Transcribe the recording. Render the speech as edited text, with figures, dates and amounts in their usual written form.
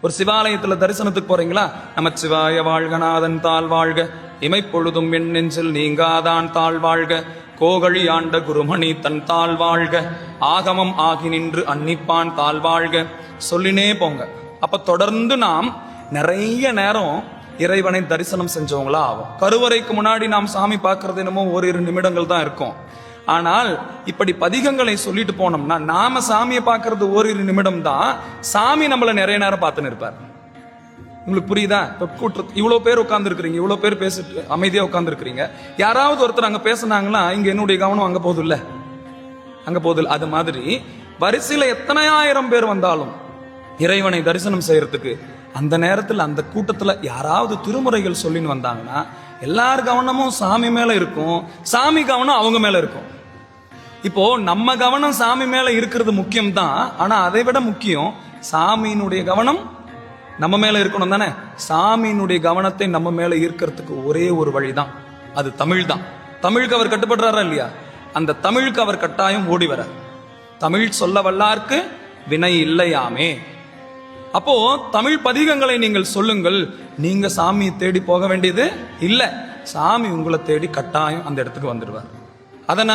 ஒரு சிவாலயத்துல தரிசனத்துக்கு போறீங்களா, நமச்சிவாய வாழ்கநாதன் தாழ் வாழ்க, இமைப்பொழுதும் என் நெஞ்சில் நீங்காதான் தாழ் வாழ்க, கோகழி ஆண்ட குருமணி தன் தாழ் வாழ்க, ஆகமம் ஆகி நின்று அன்னிப்பான் தாழ் வாழ்க, சொல்லினே போங்க. அப்ப தொடர்ந்து நாம் நிறைய நேரம் இறைவனை தரிசனம் செஞ்சவங்களா ஆகும். கருவறைக்கு முன்னாடி நாம் சாமி பார்க்கறது என்னமோ ஓரிரு நிமிடங்கள் தான் இருக்கும். ஆனால் இப்படி பதிகங்களை சொல்லிட்டு போனோம்னா நாம சாமியை பார்க்கறது ஓரிரு நிமிடம் தான், சாமி நம்மள நிறைய நேரம் பார்த்துன்னு இருப்பார். உங்களுக்கு புரியுதா? இப்ப கூட்டு இவ்வளவு பேர் உட்கார்ந்து இருக்கிறீங்க, இவ்வளவு பேர் பேசிட்டு அமைதியா உட்கார்ந்து இருக்கிறீங்க. யாராவது ஒருத்தர் அங்க பேசினாங்கன்னா இங்க என்னுடைய கவனம் அங்க போகுது இல்ல, அங்க போகுது. அது மாதிரி வரிசையில எத்தனை ஆயிரம் பேர் வந்தாலும் இறைவனை தரிசனம் செய்யறதுக்கு அந்த நேரத்தில் அந்த கூட்டத்துல யாராவது திருமுறைகள் சொல்லின்னு வந்தாங்கன்னா எல்லார் கவனமும் சாமி மேல இருக்கும், சாமி கவனம் அவங்க மேல இருக்கும். இப்போ நம்ம கவனம் சாமி மேல இருக்கிறது முக்கியம் தான், ஆனா அதை விட முக்கியம் சாமியினுடைய கவனம் நம்ம மேல இருக்கணும் தானே. சாமியினுடைய கவனத்தை நம்ம மேல ஈர்க்கிறதுக்கு ஒரே ஒரு வழிதான், அது தமிழ் தான். தமிழுக்கு அவர் கட்டுப்படுறாரா இல்லையா? அந்த தமிழுக்கு அவர் கட்டாயம் ஓடி வர. தமிழ் சொல்ல வல்லார்க்கு வினை இல்லையாமே. அப்போ தமிழ் பதிகங்களை நீங்கள் சொல்லுங்கள். நீங்க சாமியை தேடி போக வேண்டியது இல்ல, சாமி உங்களை தேடி கட்டாயம் அந்த இடத்துக்கு வந்துடுவார். அதனால